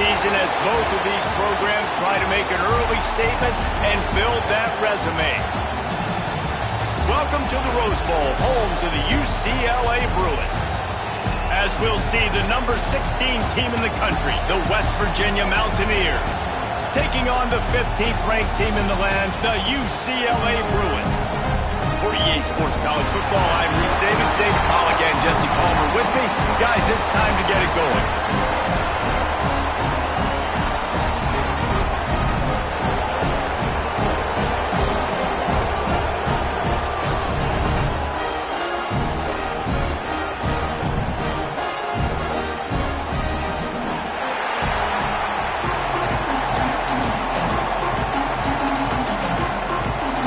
season as both of these programs try to make an early statement and build that resume. Welcome to the Rose Bowl, home to the UCLA Bruins. As we'll see, the number 16 team in the country, the West Virginia Mountaineers, taking on the 15th ranked team in the land, the UCLA Bruins. For EA Sports College Football, I'm Reese Davis, David Pollack, and Jesse Palmer with me. Guys, it's time to get it going.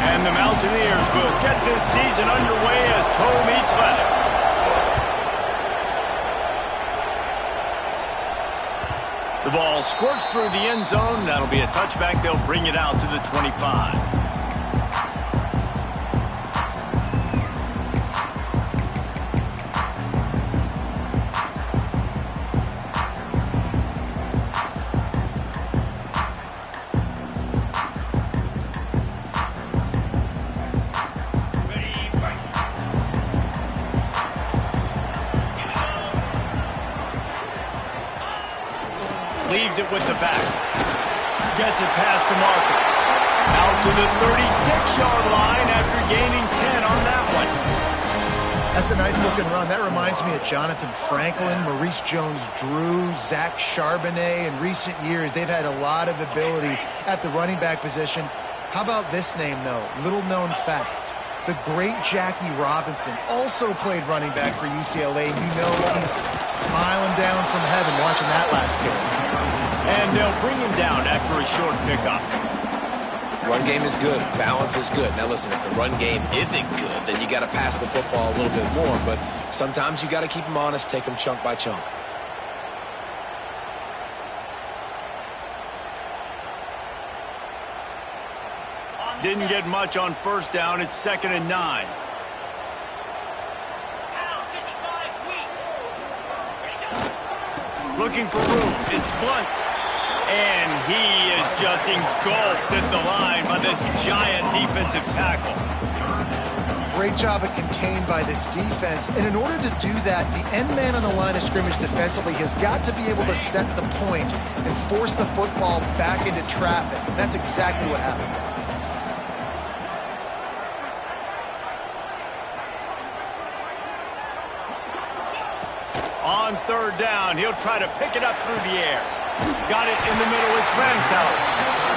And the Mountaineers will get this season underway as toe meets leather. The ball squirts through the end zone. That'll be a touchback. They'll bring it out to the 25. Leaves it with the back. Gets it past the marker. Out to the 36-yard line after gaining 10 on that one. That's a nice-looking run. That reminds me of Jonathan Franklin, Maurice Jones-Drew, Zach Charbonnet. In recent years, they've had a lot of ability at the running back position. How about this name, though? Little-known fact. The great Jackie Robinson also played running back for UCLA, and you know he's smiling down from heaven watching that last game. And they'll bring him down after a short pickup. Run game is good. Balance is good. Now listen, if the run game isn't good, then you got to pass the football a little bit more. But sometimes you got to keep them honest, take them chunk by chunk. Didn't get much on first down. It's 2nd and 9. Looking for room. It's Blunt. And he is just engulfed at the line by this giant defensive tackle. Great job at contained by this defense. And in order to do that, the end man on the line of scrimmage defensively has got to be able to set the point and force the football back into traffic. And that's exactly what happened. On 3rd down, he'll try to pick it up through the air. Got it in the middle, it's Ramsell.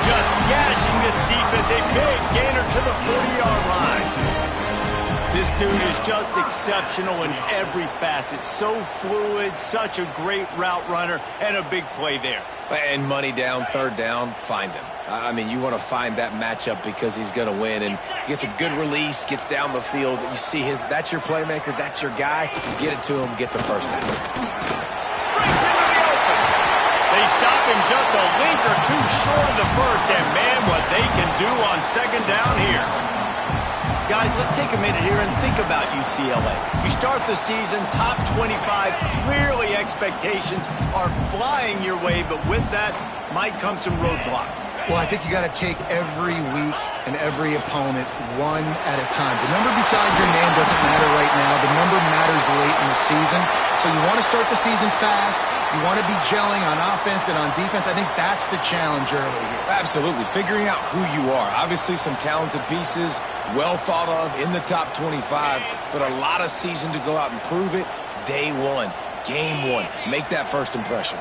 Just gashing this defense, a big gainer to the 40-yard line. This dude is just exceptional in every facet. So fluid, such a great route runner, and a big play there. And money down, 3rd down, find him. I mean, you want to find that matchup because he's going to win, and gets a good release, gets down the field. You see that's your playmaker, that's your guy. Get it to him, get the first down. Brings him to the open. They stop him just a link or two short of the first, and man, what they can do on 2nd down here. Guys, let's take a minute here and think about UCLA. You start the season top 25. Clearly expectations are flying your way, but with that might come some roadblocks. Well, I think you got to take every week and every opponent one at a time. The number beside your name doesn't matter right now. The number matters late in the season. So you want to start the season fast. You want to be gelling on offense and on defense. I think that's the challenge early here. Absolutely. Figuring out who you are. Obviously some talented pieces, well thought of in the top 25, but a lot of season to go out and prove it. Day one, game one. Make that first impression.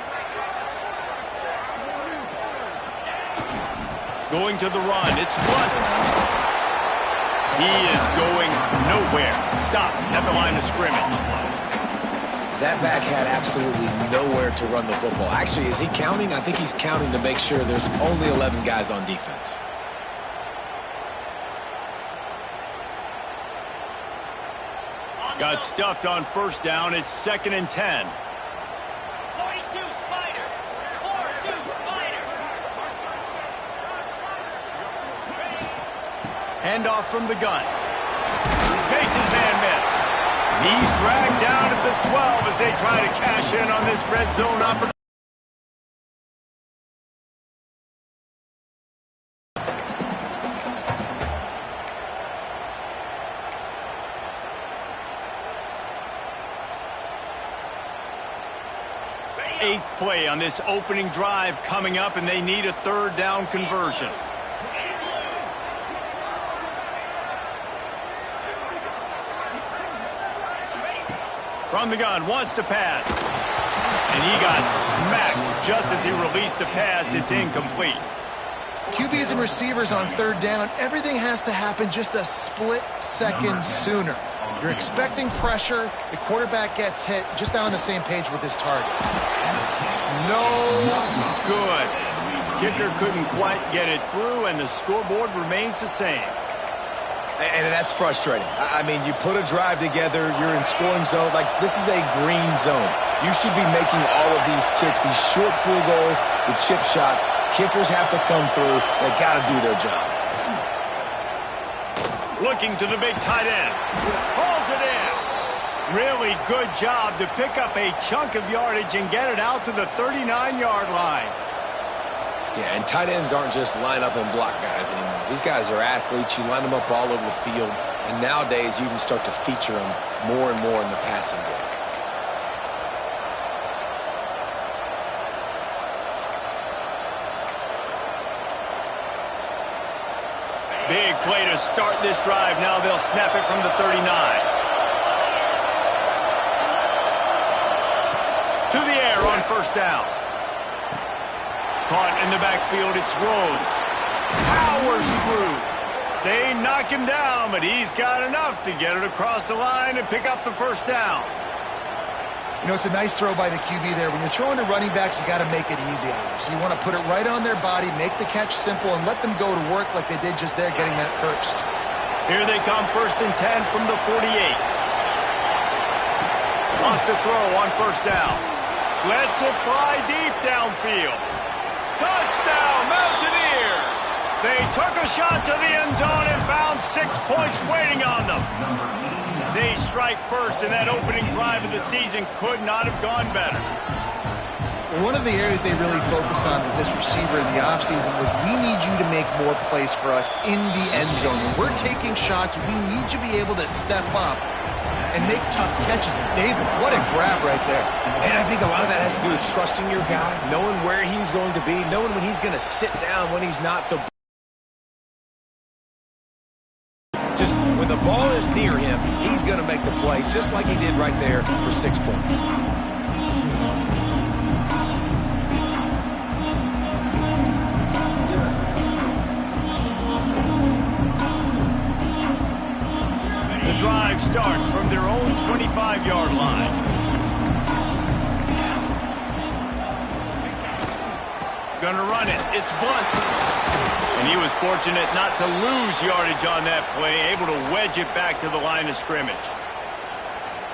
Going to the run, it's Blunt. He is going nowhere. Stop at the line of scrimmage. That back had absolutely nowhere to run the football. Actually, is he counting? I think he's counting to make sure there's only 11 guys on defense. Got stuffed on 1st down. It's 2nd and 10. 42 Spider. 4-2 Spider. Handoff from the gun. Makes his man miss. He's dragged down at the 12 as they try to cash in on this red zone opportunity. Eighth play on this opening drive coming up, and they need a third down conversion. From the gun, wants to pass. And he got smacked just as he released the pass. It's incomplete. QBs and receivers on third down, everything has to happen just a split second sooner. You're expecting pressure, the quarterback gets hit, just not on the same page with his target. No good. Kicker couldn't quite get it through, and the scoreboard remains the same. And that's frustrating. I mean, you put a drive together, you're in scoring zone. Like, this is a green zone. You should be making all of these kicks, these short field goals, the chip shots. Kickers have to come through. They got to do their job. Looking to the big tight end. Hauls it in. Really good job to pick up a chunk of yardage and get it out to the 39-yard line. Yeah, and tight ends aren't just line up and block guys anymore. These guys are athletes. You line them up all over the field. And nowadays, you can start to feature them more and more in the passing game. Big play to start this drive. Now they'll snap it from the 39. To the air on first down. Caught in the backfield, it's Rhodes. Powers through. They knock him down, but he's got enough to get it across the line and pick up the first down. You know, it's a nice throw by the QB there. When you're throwing to running backs, you got to make it easy on them. So you want to put it right on their body, make the catch simple, and let them go to work like they did just there, getting that first. Here they come, 1st and 10 from the 48. Lost a throw on first down. Lets it fly deep downfield. Touchdown, Mountaineers! They took a shot to the end zone and found 6 points waiting on them. They strike first, and that opening drive of the season could not have gone better. Well, one of the areas they really focused on with this receiver in the offseason was, we need you to make more plays for us in the end zone. When we're taking shots, we need you to be able to step up and make tough catches. And David, what a grab right there. And I think a lot of that has to do with trusting your guy, knowing where he's going to be, knowing when he's going to sit down, when he's not. So just when the ball is near him, he's going to make the play, just like he did right there for 6 points. The drive starts from their own 25-yard line. Gonna run it. It's Blunt. And he was fortunate not to lose yardage on that play, able to wedge it back to the line of scrimmage.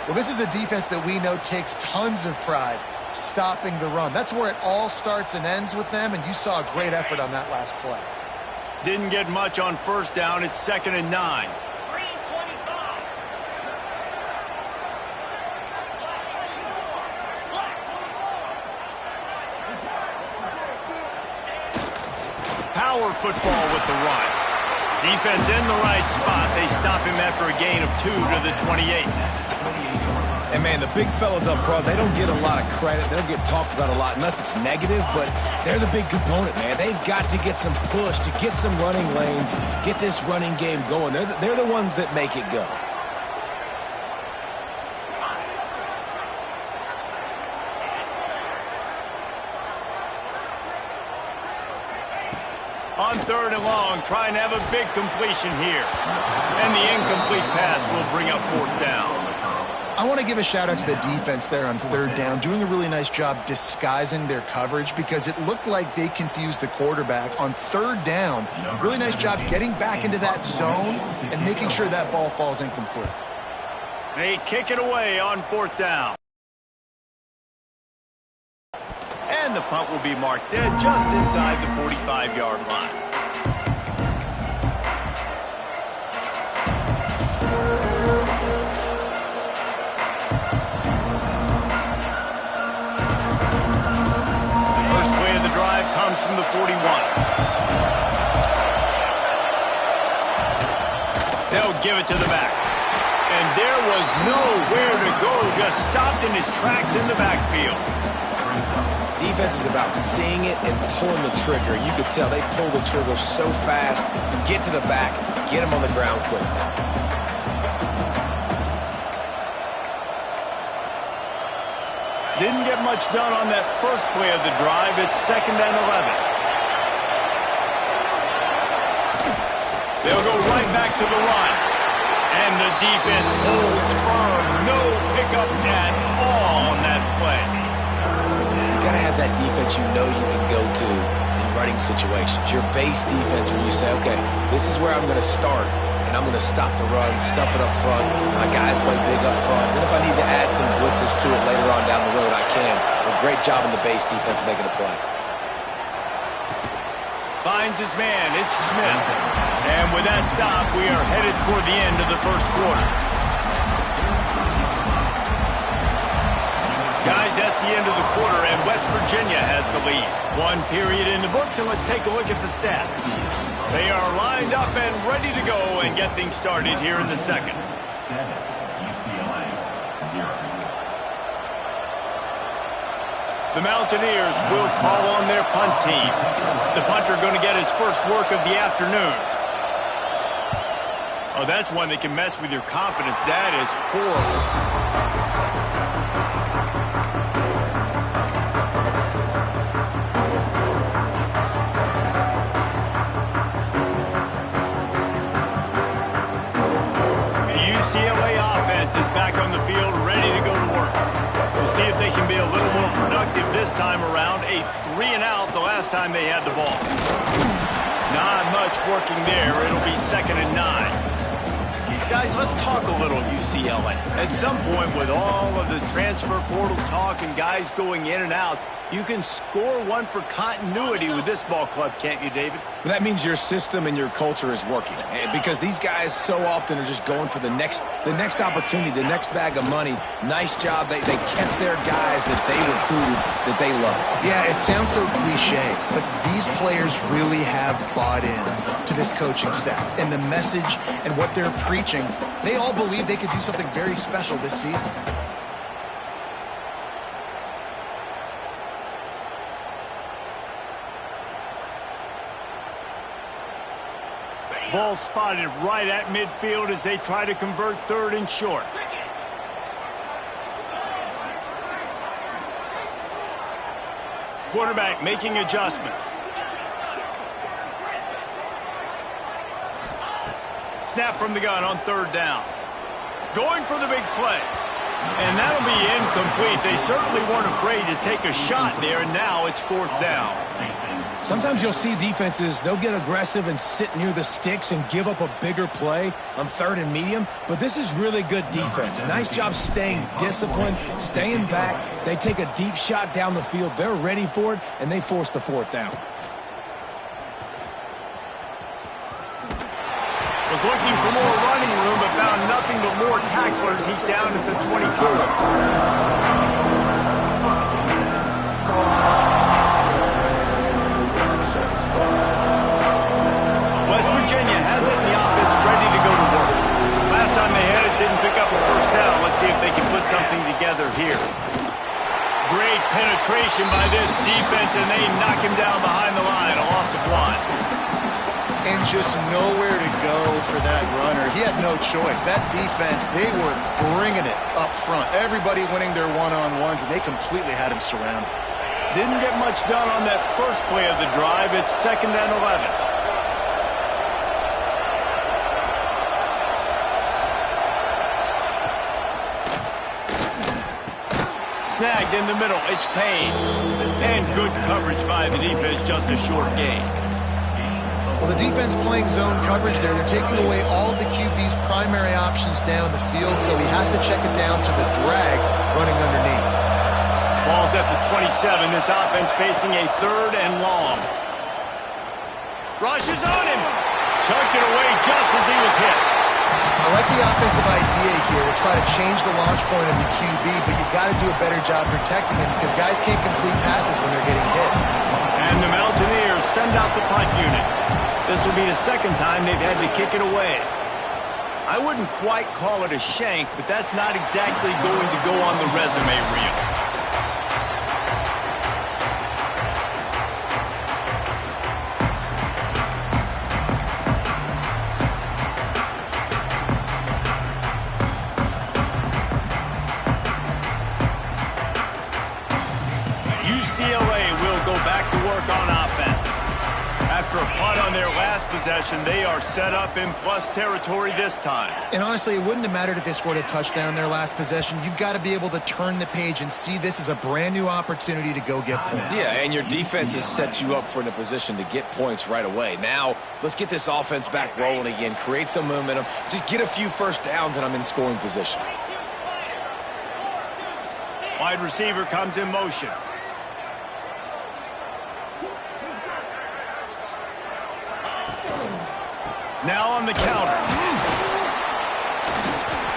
Well, this is a defense that we know takes tons of pride stopping the run. That's where it all starts and ends with them, and you saw a great effort on that last play. Didn't get much on first down. It's 2nd and 9. Power football with the run. Defense in the right spot. They stop him after a gain of 2 to the 28. And, man, the big fellas up front, they don't get a lot of credit. They don't get talked about a lot unless it's negative, but they're the big component, man. They've got to get some push, to get some running lanes, get this running game going. They're the ones that make it go. On 3rd and long, trying to have a big completion here. And the incomplete pass will bring up 4th down. I want to give a shout out to the defense there on 3rd down, doing a really nice job disguising their coverage, because it looked like they confused the quarterback on 3rd down. Really nice job getting back into that zone and making sure that ball falls incomplete. They kick it away on 4th down. And the punt will be marked dead just inside the 45-yard line. First play of the drive comes from the 41. They'll give it to the back. And there was nowhere to go, just stopped in his tracks in the backfield. Defense is about seeing it and pulling the trigger. You could tell they pull the trigger so fast, get to the back, get him on the ground quickly. Didn't get much done on that first play of the drive. It's 2nd and 11. They'll go right back to the run. And the defense holds firm. No pickup at all on that play. You got to have that defense you know you can go to in running situations. Your base defense where you say, okay, this is where I'm going to start. And I'm going to stop the run, stuff it up front. My guys play big up front. Then if I need to add some blitzes to it later on down the road, I can. A great job in the base defense making a play. Finds his man. It's Smith. And with that stop, we are headed toward the end of the first quarter. Guys, that's the end of the quarter, and West Virginia has the lead. 1 period in the books, and let's take a look at the stats. They are lined up and ready to go and get things started here in the second. 7, UCLA, 0. The Mountaineers will call on their punt team. The punter going to get his first work of the afternoon. Oh, that's one that can mess with your confidence. That is horrible. UCLA offense is back on the field, ready to go to work. We'll see if they can be a little more productive this time around. A 3-and-out the last time they had the ball. Not much working there. It'll be 2nd and 9. Guys, let's talk a little UCLA. At some point, with all of the transfer portal talk and guys going in and out, you can score one for continuity with this ball club, can't you, David? Well, that means your system and your culture is working. Because these guys so often are just going for the next opportunity, the next bag of money. Nice job. They kept their guys that they recruited, that they love. Yeah, it sounds so cliche, but these players really have bought in to this coaching staff and the message and what they're preaching. They all believe they could do something very special this season. Ball spotted right at midfield as they try to convert 3rd and short. Quarterback making adjustments. Snap from the gun on 3rd down. Going for the big play. And that'll be incomplete. They certainly weren't afraid to take a shot there, and now it's 4th down. Sometimes you'll see defenses, they'll get aggressive and sit near the sticks and give up a bigger play on 3rd and medium, but this is really good defense. Nice job staying disciplined, staying back. They take a deep shot down the field. They're ready for it, and they force the 4th down. Was looking for more running room, but found nothing but more tacklers. He's down at the 24. Virginia has it, and the offense ready to go to work. Last time they had it, didn't pick up a 1st down. Let's see if they can put something together here. Great penetration by this defense, and they knock him down behind the line. A loss of 1. And just nowhere to go for that runner. He had no choice. That defense, they were bringing it up front. Everybody winning their one-on-ones, and they completely had him surrounded. Didn't get much done on that first play of the drive. It's 2nd and 11. Snagged in the middle. It's Payne. And good coverage by the defense. Just a short gain. Well, the defense playing zone coverage there. They're taking away all of the QB's primary options down the field, so he has to check it down to the drag running underneath. Ball's at the 27. This offense facing a 3rd and long. Rushes on him. Chucked it away just as he was hit. I like the offensive idea here to try to change the launch point of the QB, but you got to do a better job protecting him because guys can't complete passes when they're getting hit. And the Mountaineers send out the punt unit. This will be the 2nd time they've had to kick it away. I wouldn't quite call it a shank, but that's not exactly going to go on the resume reel. punt on their last possession. They are set up in plus territory this time. And honestly, it wouldn't have mattered if they scored a touchdown their last possession. You've got to be able to turn the page and see this as a brand new opportunity to go get points. Yeah, and your defense has set you up for a position to get points right away. Now, let's get this offense back rolling again, create some momentum, just get a few first downs, and I'm in scoring position. Wide receiver comes in motion. Now on the counter.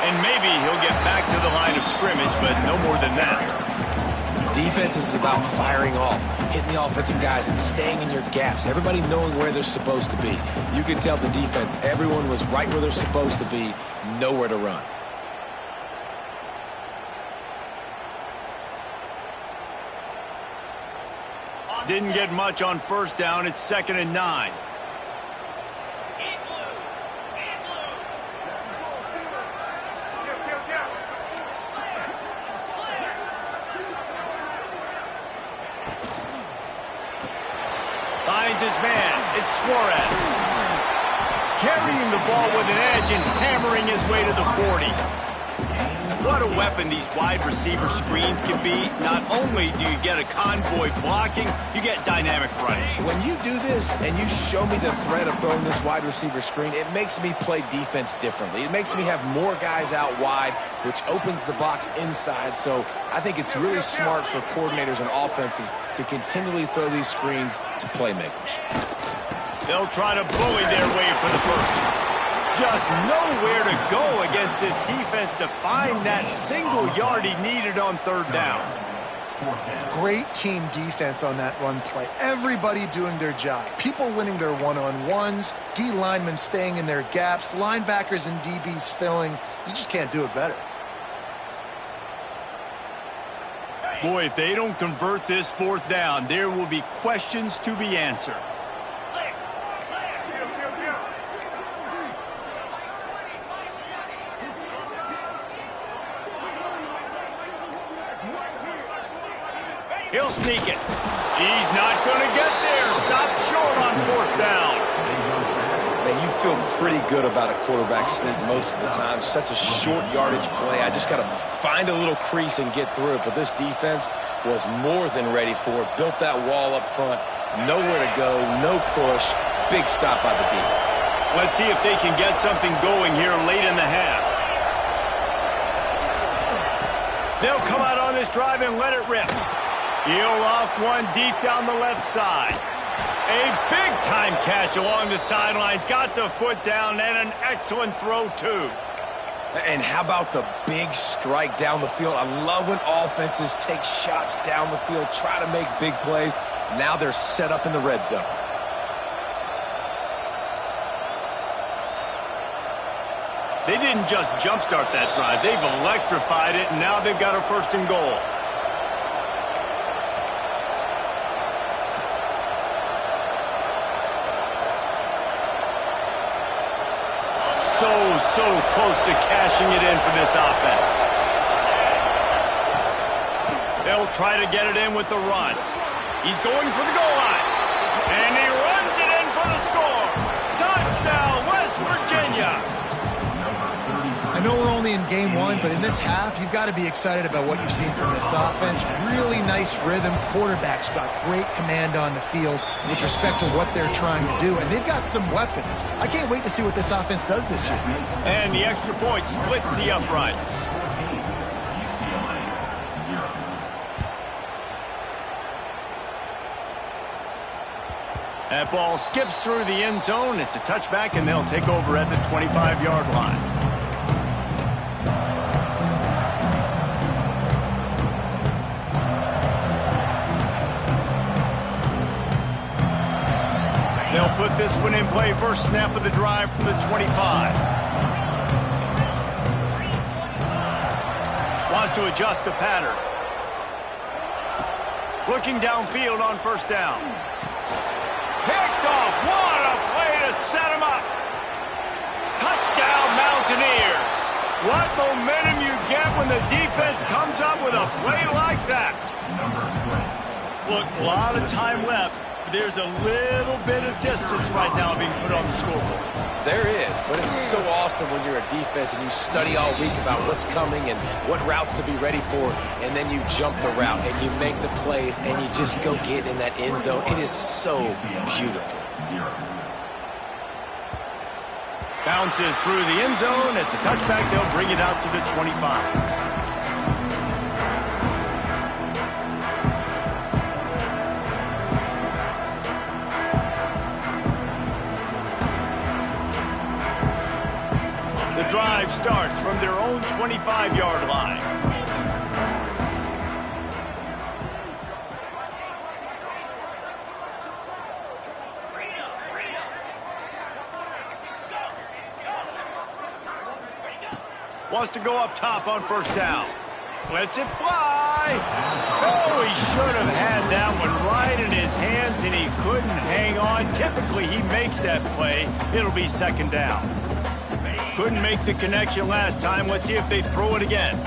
And maybe he'll get back to the line of scrimmage, but no more than that. Defense is about firing off, hitting the offensive guys, and staying in your gaps. Everybody knowing where they're supposed to be. You can tell the defense, everyone was right where they're supposed to be, nowhere to run. Didn't get much on first down. It's 2nd and 9. Finds his man. It's Suarez. Carrying the ball with an edge and hammering his way to the 40. What a weapon these wide receiver screens can be. Not only do you get a convoy blocking, you get dynamic running. When you do this and you show me the threat of throwing this wide receiver screen, it makes me play defense differently. It makes me have more guys out wide, which opens the box inside. So I think it's really smart for coordinators and offenses to continually throw these screens to playmakers. They'll try to bully their way for the first. Just nowhere to go against this defense to find that single yard he needed on 3rd down. Great team defense on that run play. Everybody doing their job. People winning their one-on-ones, D linemen staying in their gaps, linebackers and DBs filling. You just can't do it better. Boy, if they don't convert this 4th down, there will be questions to be answered. He'll sneak it. He's not going to get there. Stop short on 4th down. Man, you feel pretty good about a quarterback sneak most of the time. Such a short yardage play. I just got to find a little crease and get through it. But this defense was more than ready for it. Built that wall up front. Nowhere to go. No push. Big stop by the D. Let's see if they can get something going here late in the half. They'll come out on this drive and let it rip. He'll off one deep down the left side. A big-time catch along the sidelines. Got the foot down and an excellent throw, too. And how about the big strike down the field? I love when offenses take shots down the field, try to make big plays. Now they're set up in the red zone. They didn't just jumpstart that drive. They've electrified it, and now they've got a 1st and goal. So close to cashing it in for this offense. They'll try to get it in with the run. He's going for the goal line. And he runs it in for the score. Touchdown, West Virginia. I know we're only in game 1, but in this half, you've got to be excited about what you've seen from this offense. Really nice rhythm. Quarterback's got great command on the field with respect to what they're trying to do, and they've got some weapons. I can't wait to see what this offense does this year. And the extra point splits the uprights. That ball skips through the end zone. It's a touchback, and they'll take over at the 25-yard line. They'll put this one in play. First snap of the drive from the 25. Wants to adjust the pattern. Looking downfield on 1st down. Picked off. What a play to set him up. Touchdown, Mountaineers. What momentum you get when the defense comes up with a play like that. Look, a lot of time left. There's a little bit of distance right now being put on the scoreboard. There is, but it's so awesome when you're a defense and you study all week about what's coming and what routes to be ready for, and then you jump the route and you make the plays and you just go get in that end zone. It is so beautiful. Bounces through the end zone. It's a touchback. They'll bring it out to the 25. The drive starts from their own 25-yard line. Wants to go up top on first down. Lets it fly. Oh, he should have had that one right in his hands, and he couldn't hang on. Typically, he makes that play. It'll be second down. Couldn't make the connection last time. Let's see if they throw it again.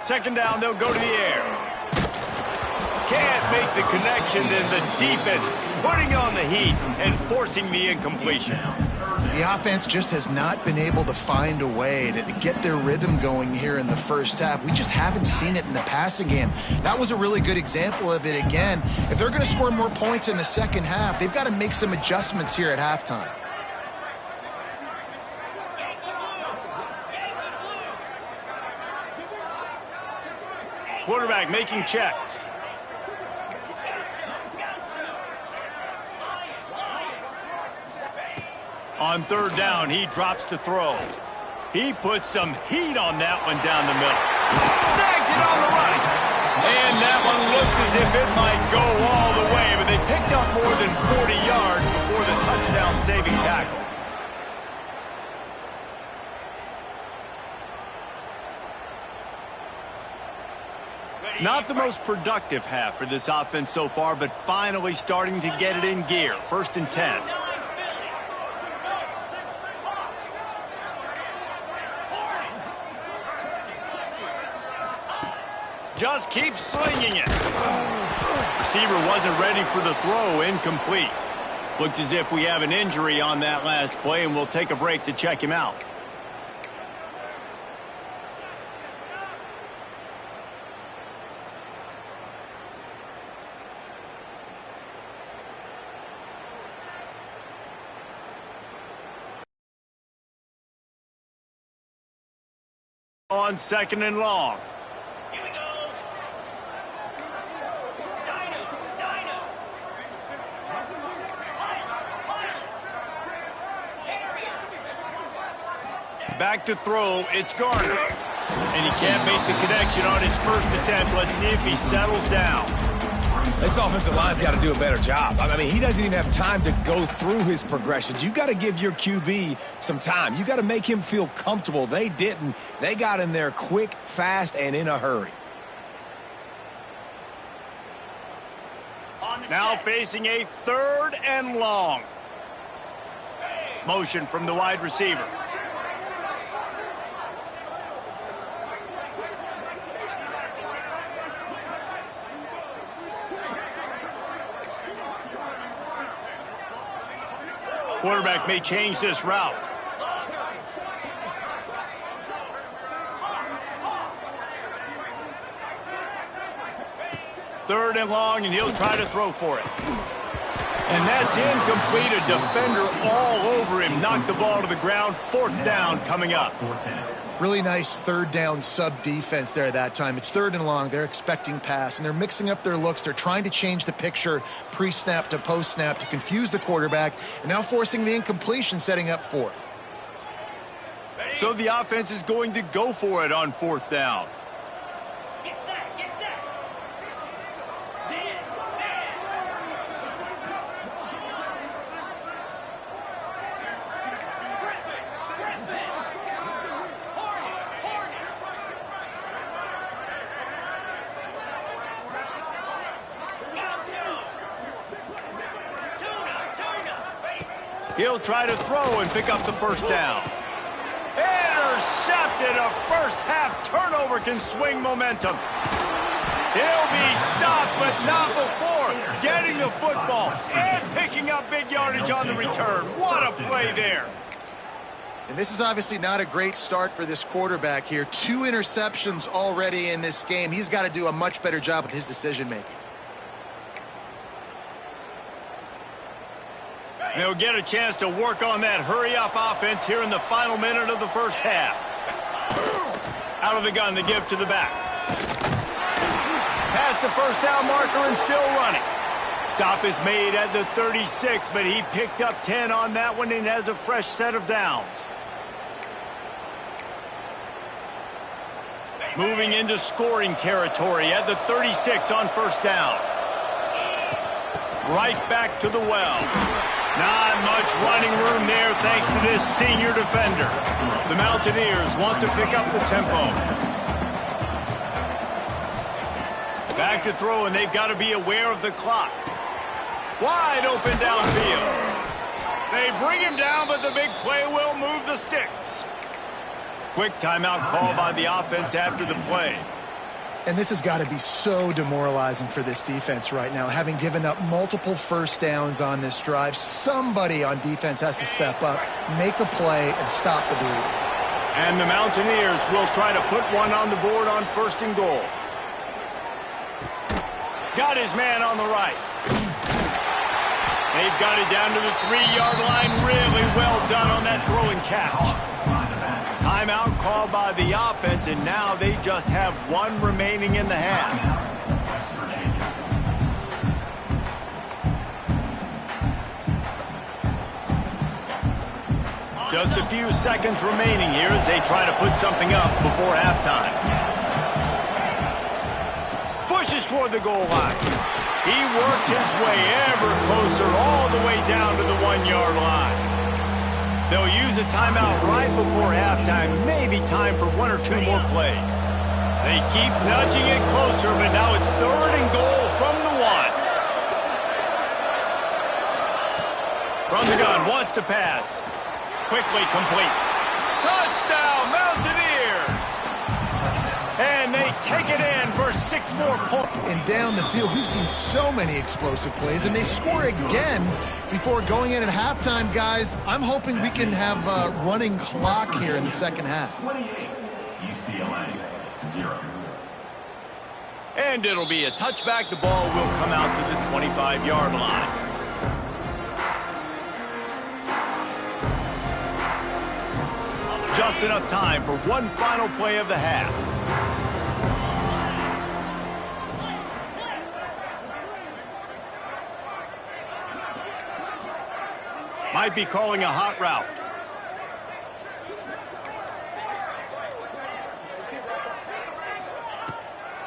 Second down, they'll go to the air. Can't make the connection, and the defense putting on the heat and forcing the incompletion. The offense just has not been able to find a way to get their rhythm going here in the first half. We just haven't seen it in the passing game. That was a really good example of it again. If they're going to score more points in the second half, they've got to make some adjustments here at halftime. Quarterback making checks. On third down, he drops to throw. He puts some heat on that one down the middle. Snags it on the right. And that one looked as if it might go all the way, but they picked up more than 40 yards before the touchdown-saving tackle. Not the most productive half for this offense so far, but finally starting to get it in gear. First and 10. Just keep slinging it. Receiver wasn't ready for the throw. Incomplete. Looks as if we have an injury on that last play, and we'll take a break to check him out. On second and long. Here we go. Back to throw. It's Garner. And he can't make the connection on his first attempt. Let's see if he settles down. This offensive line's got to do a better job. I mean, he doesn't even have time to go through his progressions. You got to give your QB some time. You got to make him feel comfortable. They didn't. They got in there quick, fast, and in a hurry. Now facing a third and long. Motion from the wide receiver. Quarterback may change this route. Third and long, and he'll try to throw for it. And that's incomplete. A defender all over him. Knocked the ball to the ground. Fourth down coming up. Really nice third down sub-defense there that time. It's third and long. They're expecting pass, and they're mixing up their looks. They're trying to change the picture pre-snap to post-snap to confuse the quarterback, and now forcing the incompletion, setting up fourth. So the offense is going to go for it on fourth down. Get set, get set. He'll try to throw and pick up the first down. Intercepted. A first-half turnover can swing momentum. He'll be stopped, but not before getting the football and picking up big yardage on the return. What a play there. And this is obviously not a great start for this quarterback here. 2 interceptions already in this game. He's got to do a much better job with his decision-making. They'll get a chance to work on that hurry-up offense here in the final minute of the first half. Out of the gun to give to the back. Past the first down marker and still running. Stop is made at the 36, but he picked up 10 on that one and has a fresh set of downs. Moving into scoring territory at the 36 on first down. Right back to the well. Not much running room there thanks to this senior defender. The Mountaineers want to pick up the tempo. Back to throw, and they've got to be aware of the clock. Wide open downfield. They bring him down, but the big play will move the sticks. Quick timeout call by the offense after the play. And this has got to be so demoralizing for this defense right now. Having given up multiple first downs on this drive, somebody on defense has to step up, make a play, and stop the bleeding. And the Mountaineers will try to put one on the board on first and goal. Got his man on the right. They've got it down to the 3-yard line. Really well done on that throw and catch. Timeout called by the offense, and now they just have 1 remaining in the half. Just a few seconds remaining here as they try to put something up before halftime. Pushes toward the goal line. He works his way ever closer all the way down to the 1-yard line. They'll use a timeout right before halftime. Maybe time for 1 or 2 more plays. They keep nudging it closer, but now it's 3rd and goal from the 1. From the gun, wants to pass. Quickly complete. Touchdown, Mountaineers! And they take it in for 6 more points. And down the field, we've seen so many explosive plays, and they score again before going in at halftime, guys. I'm hoping we can have a running clock here in the second half. 28, UCLA, 0. And it'll be a touchback. The ball will come out to the 25-yard line. Just enough time for one final play of the half. Might be calling a hot route.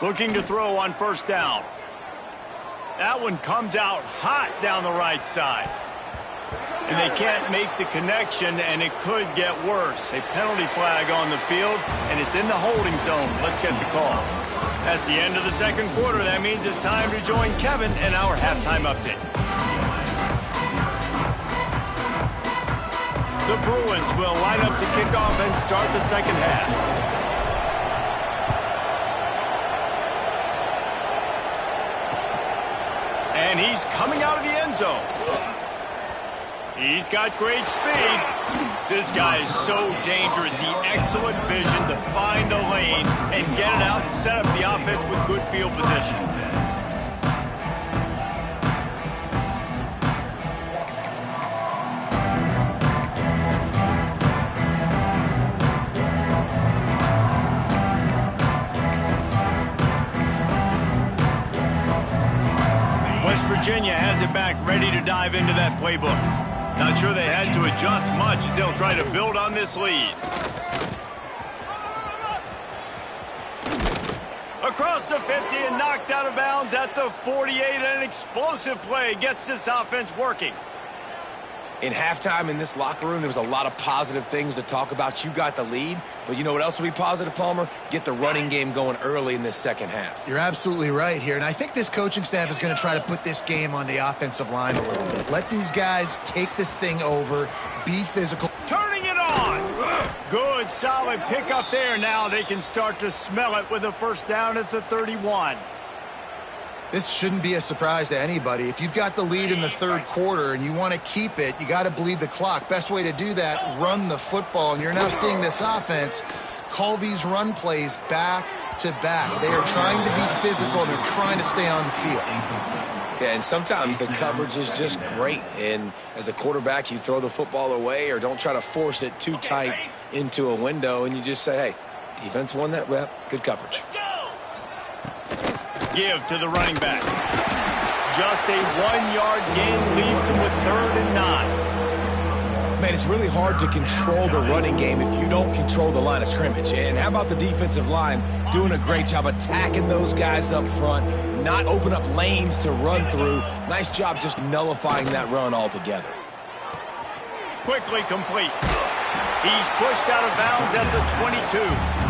Looking to throw on first down. That one comes out hot down the right side. And they can't make the connection, and it could get worse. A penalty flag on the field, and it's in the holding zone. Let's get the call. That's the end of the second quarter. That means it's time to join Kevin in our halftime update. The Bruins will line up to kick off and start the second half. And he's coming out of the end zone. He's got great speed. This guy is so dangerous. The excellent vision to find a lane and get it out and set up the offense with good field position. West Virginia has it back, ready to dive into that playbook. Not sure they had to adjust much as they'll try to build on this lead. Across the 50 and knocked out of bounds at the 48. An explosive play gets this offense working. In halftime in this locker room, there was a lot of positive things to talk about. You got the lead, but you know what else will be positive, Palmer? Get the running game going early in this second half. You're absolutely right here, and I think this coaching staff is going to try to put this game on the offensive line a little bit. Let these guys take this thing over, be physical. Turning it on. Good, solid pickup there. Now they can start to smell it with a first down at the 31. This shouldn't be a surprise to anybody. If you've got the lead in the third quarter and you want to keep it, you got to bleed the clock. Best way to do that, run the football. And you're now seeing this offense call these run plays back to back. They are trying to be physical, and they're trying to stay on the field. Yeah, and sometimes the coverage is just great. And as a quarterback, you throw the football away or don't try to force it too tight into a window, and you just say, hey, defense won that rep. Good coverage. Give to the running back. Just a 1-yard gain leaves him with 3rd and 9. Man, it's really hard to control the running game if you don't control the line of scrimmage. And how about the defensive line doing a great job attacking those guys up front, not open up lanes to run through. Nice job just nullifying that run altogether. Quickly complete. He's pushed out of bounds at the 22.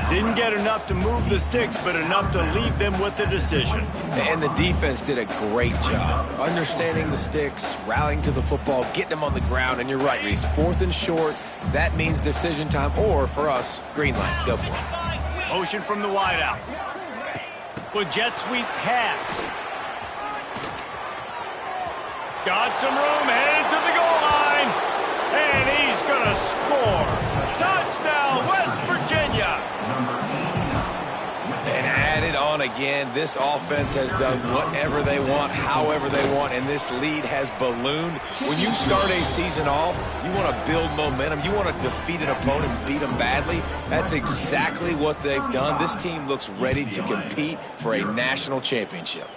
Didn't get enough to move the sticks, but enough to leave them with the decision. And the defense did a great job understanding the sticks, rallying to the football, getting them on the ground. And you're right, Reese, 4th and short, that means decision time, or for us, green light. Go for it. Motion from the wideout. With jet sweep pass. Got some room, headed to the goal line. And he's going to score. Touchdown, West Virginia. And added on again, this offense has done whatever they want, however they want, and this lead has ballooned. When you start a season off, you want to build momentum. You want to defeat an opponent and beat them badly. That's exactly what they've done. This team looks ready to compete for a national championship.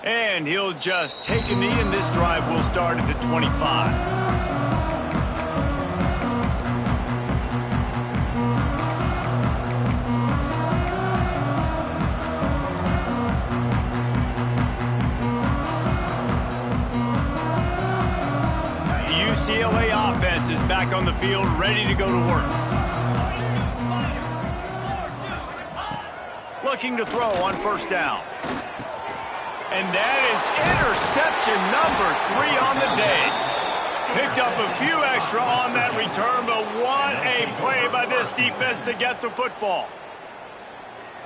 And he'll just take a knee, and this drive will start at the 25. UCLA offense is back on the field, ready to go to work. Looking to throw on first down. And that is interception number 3 on the day. Picked up a few extra on that return, but what a play by this defense to get the football.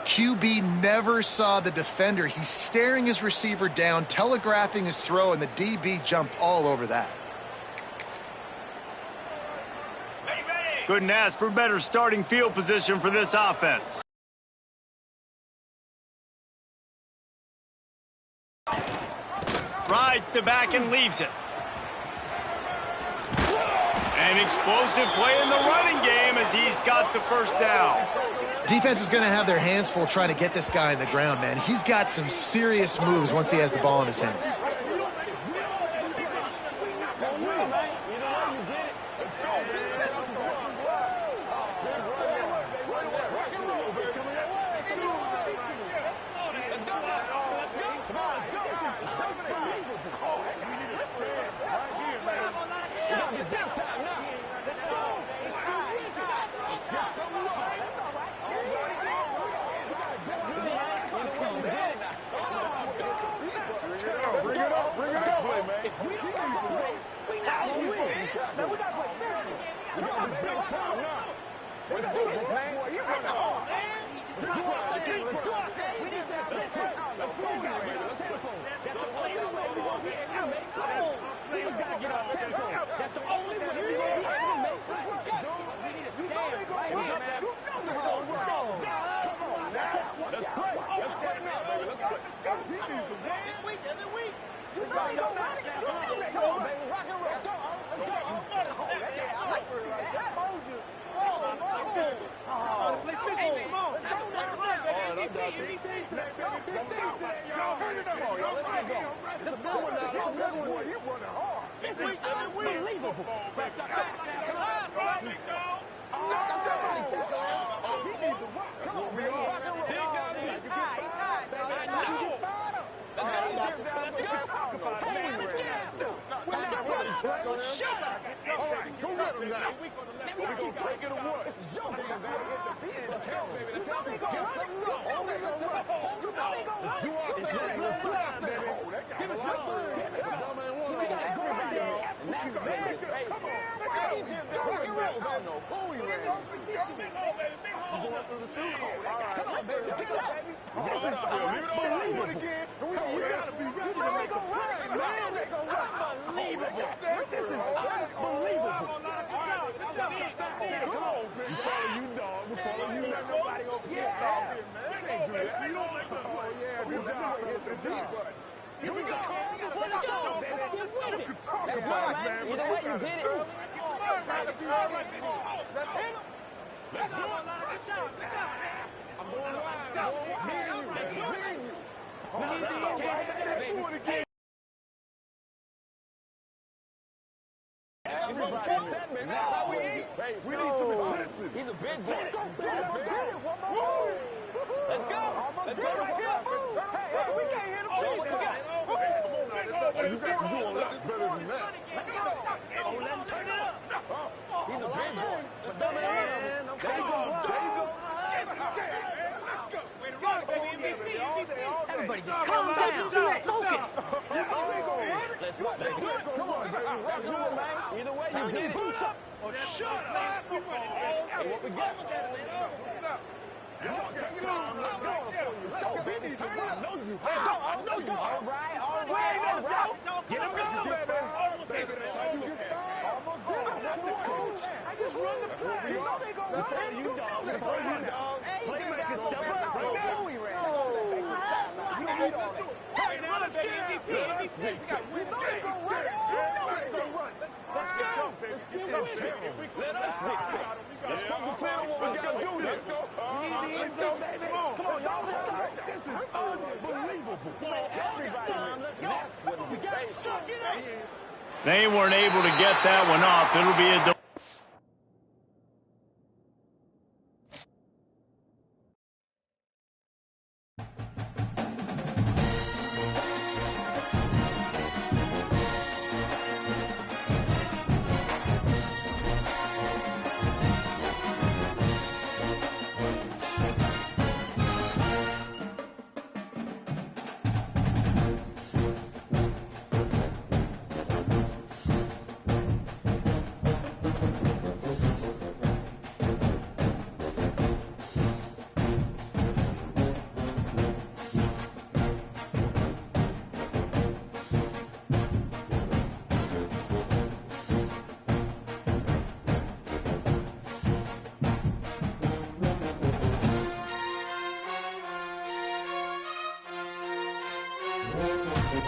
QB never saw the defender. He's staring his receiver down, telegraphing his throw, and the DB jumped all over that. Couldn't ask for better starting field position for this offense. Rides to back and leaves it. An explosive play in the running game as he's got the first down. Defense is going to have their hands full trying to get this guy in the ground, man. He's got some serious moves once he has the ball in his hands. Shut up. All right, go get him now. We gonna take it or what? This is your game, baby. Get the beat. Let's go, baby. Let's go. Get some love. Hold it, hold it. Let's do our thing. Let's do our thing. Give us your thing. That man won on everybody. That's big. Come on. Rock and roll, baby. Who you ready? Going through the shoe. All right. Come on, baby. Get up, baby. Leave it on again. We gotta be ready to make a play, man. Unbelievable. This is unbelievable. Good job. Come on, baby. We follow you, dog. We follow you. Let nobody go get that. Man, can't do that. Oh, yeah. Good job. Good job. Here we go. Let's go, baby. Let's get with it. That's right, man. Either way, you did it. Let's hit him. Let's go. Good job. I'm going wild. Me and you, baby. Me and you. That's all right. Let's do it again. That's how we eat. We need some intensity. He's a big boy. Let's go. Let's go. Let's go right here. Hey, we can't hit him. Show what you got. You got to do a lot better than that. Let's go. Let's turn it up. He's a big boy. But dumb man. There you go. There you go. Let's go. Way to run, baby. Everybody just calm down. Focus. Let's rock, baby. Come on, baby. Rock, do it, man. Either way, you did it. Oh, shut up. Hey, what we got? Take it on. Let's go. Let's go, baby. Turn it up. I know you. I know you. All right. Get him going, baby. Almost did it. I just run the play. You know they gonna run. You dog. Let's go, you dog. Playmaker step up. Right now. Let's do it. Hey, now let's get MVP. We know they gonna run. Let's go. Let's get with it. Let us dictate. Let's focus on what we gotta do. Let's go. Let's go, baby. Come on, y'all. Let's go. This is unbelievable. Let's go. We got to suck it up. They weren't able to get that one off. It'll be a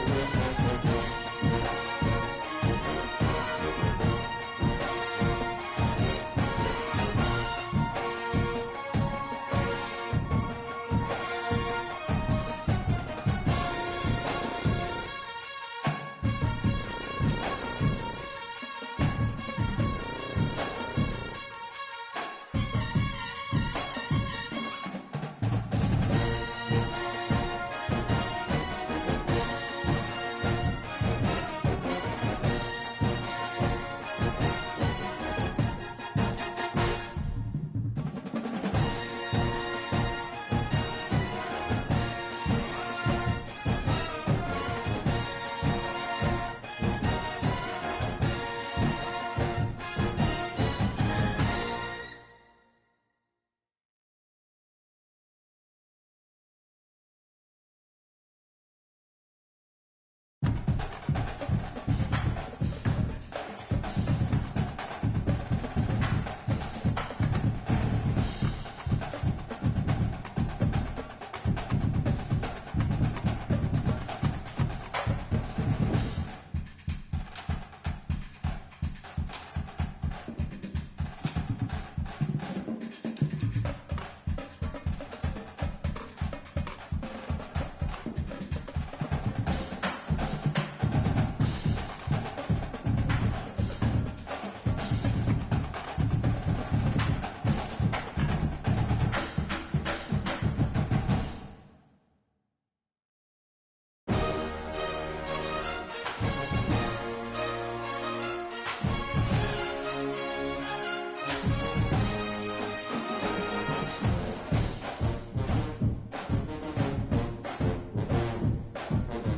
Thank you.